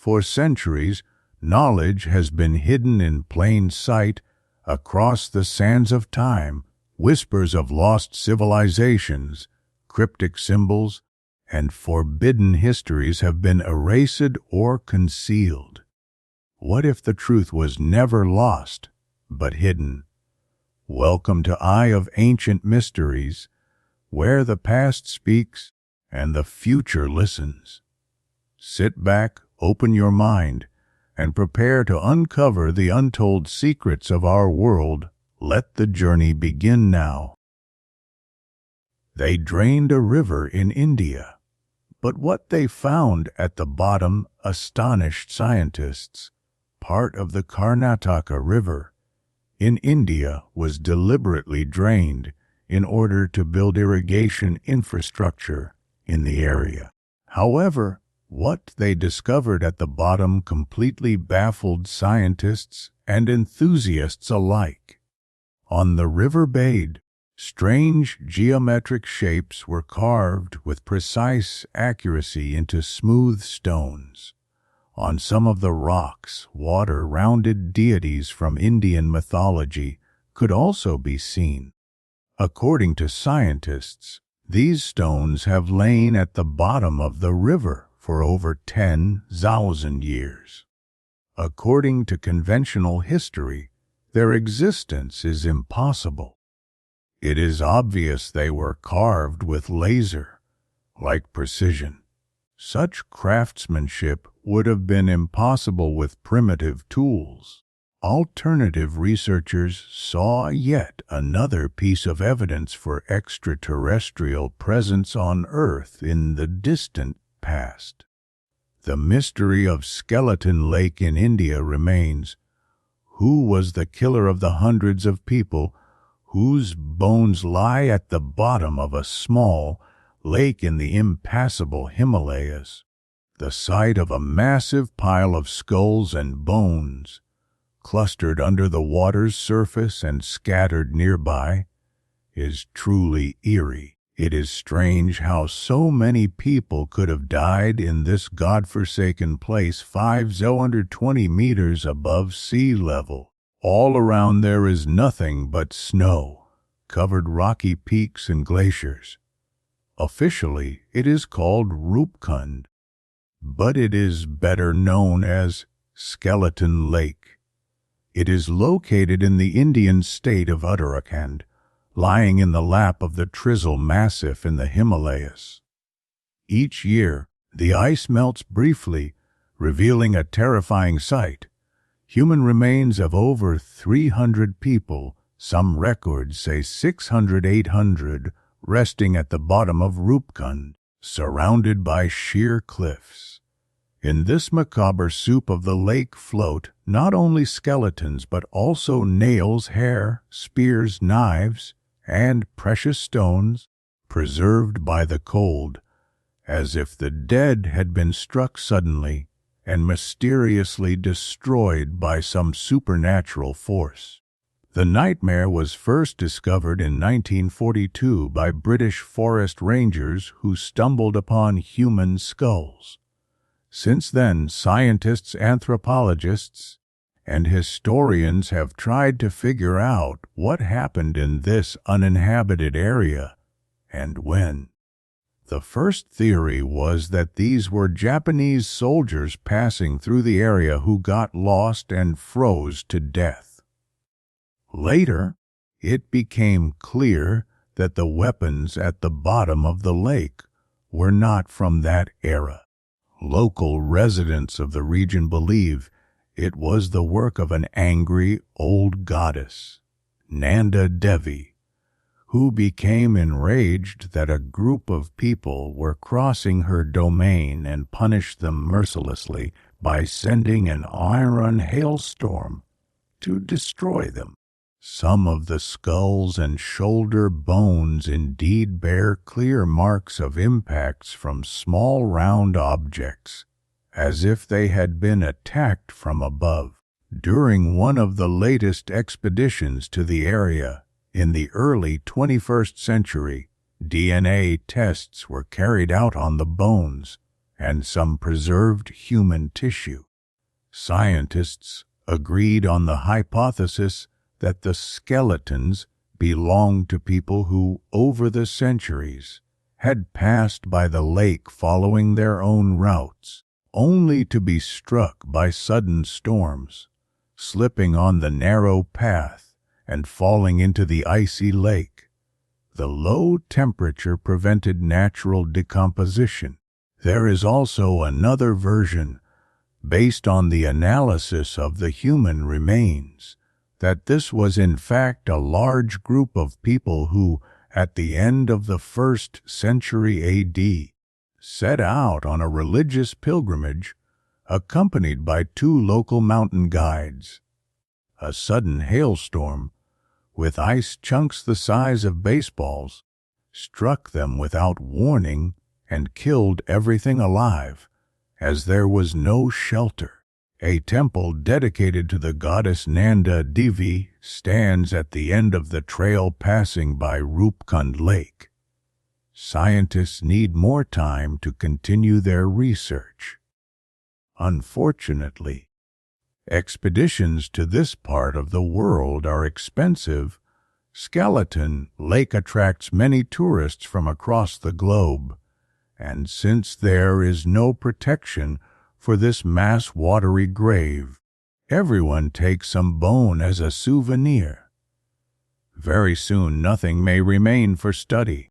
For centuries, knowledge has been hidden in plain sight across the sands of time. Whispers of lost civilizations, cryptic symbols, and forbidden histories have been erased or concealed. What if the truth was never lost, but hidden? Welcome to Eye of Ancient Mysteries, where the past speaks and the future listens. Sit back, open your mind, and prepare to uncover the untold secrets of our world. Let the journey begin now. They drained a river in India, but what they found at the bottom astonished scientists. Part of the Karnataka River in India was deliberately drained in order to build irrigation infrastructure in the area. However, what they discovered at the bottom completely baffled scientists and enthusiasts alike. On the riverbed, strange geometric shapes were carved with precise accuracy into smooth stones. On some of the rocks, water-rounded deities from Indian mythology could also be seen. According to scientists, these stones have lain at the bottom of the river for over 10,000 years. According to conventional history, their existence is impossible. It is obvious they were carved with laser-like precision. Such craftsmanship would have been impossible with primitive tools. Alternative researchers saw yet another piece of evidence for extraterrestrial presence on Earth in the distant past. The mystery of Skeleton Lake in India remains. Who was the killer of the hundreds of people whose bones lie at the bottom of a small lake in the impassable Himalayas? The sight of a massive pile of skulls and bones, clustered under the water's surface and scattered nearby, is truly eerie. It is strange how so many people could have died in this godforsaken place 520 meters above sea level. All around there is nothing but snow-covered rocky peaks and glaciers. Officially, it is called Rupkund, but it is better known as Skeleton Lake. It is located in the Indian state of Uttarakhand, lying in the lap of the Trizil Massif in the Himalayas. Each year, the ice melts briefly, revealing a terrifying sight. Human remains of over 300 people, some records say 600-800, resting at the bottom of Rupkund, surrounded by sheer cliffs. In this macabre soup of the lake float not only skeletons but also nails, hair, spears, knives, and precious stones, preserved by the cold, as if the dead had been struck suddenly and mysteriously destroyed by some supernatural force. The nightmare was first discovered in 1942 by British forest rangers who stumbled upon human skulls. Since then, scientists, anthropologists, and historians have tried to figure out what happened in this uninhabited area and when. The first theory was that these were Japanese soldiers passing through the area who got lost and froze to death. Later, it became clear that the weapons at the bottom of the lake were not from that era. Local residents of the region believe it was the work of an angry old goddess, Nanda Devi, who became enraged that a group of people were crossing her domain and punished them mercilessly by sending an iron hailstorm to destroy them. Some of the skulls and shoulder bones indeed bear clear marks of impacts from small round objects, as if they had been attacked from above. During one of the latest expeditions to the area, in the early 21st century, DNA tests were carried out on the bones, and some preserved human tissue. Scientists agreed on the hypothesis that the skeletons belonged to people who, over the centuries, had passed by the lake following their own routes, only to be struck by sudden storms, slipping on the narrow path and falling into the icy lake. The low temperature prevented natural decomposition. There is also another version, based on the analysis of the human remains, that this was in fact a large group of people who, at the end of the 1st century A.D., set out on a religious pilgrimage accompanied by 2 local mountain guides. A sudden hailstorm, with ice chunks the size of baseballs, struck them without warning and killed everything alive, as there was no shelter. A temple dedicated to the goddess Nanda Devi stands at the end of the trail passing by Rupkund Lake. Scientists need more time to continue their research. Unfortunately, expeditions to this part of the world are expensive. Skeleton Lake attracts many tourists from across the globe, and since there is no protection for this mass watery grave, everyone takes some bone as a souvenir. Very soon nothing may remain for study.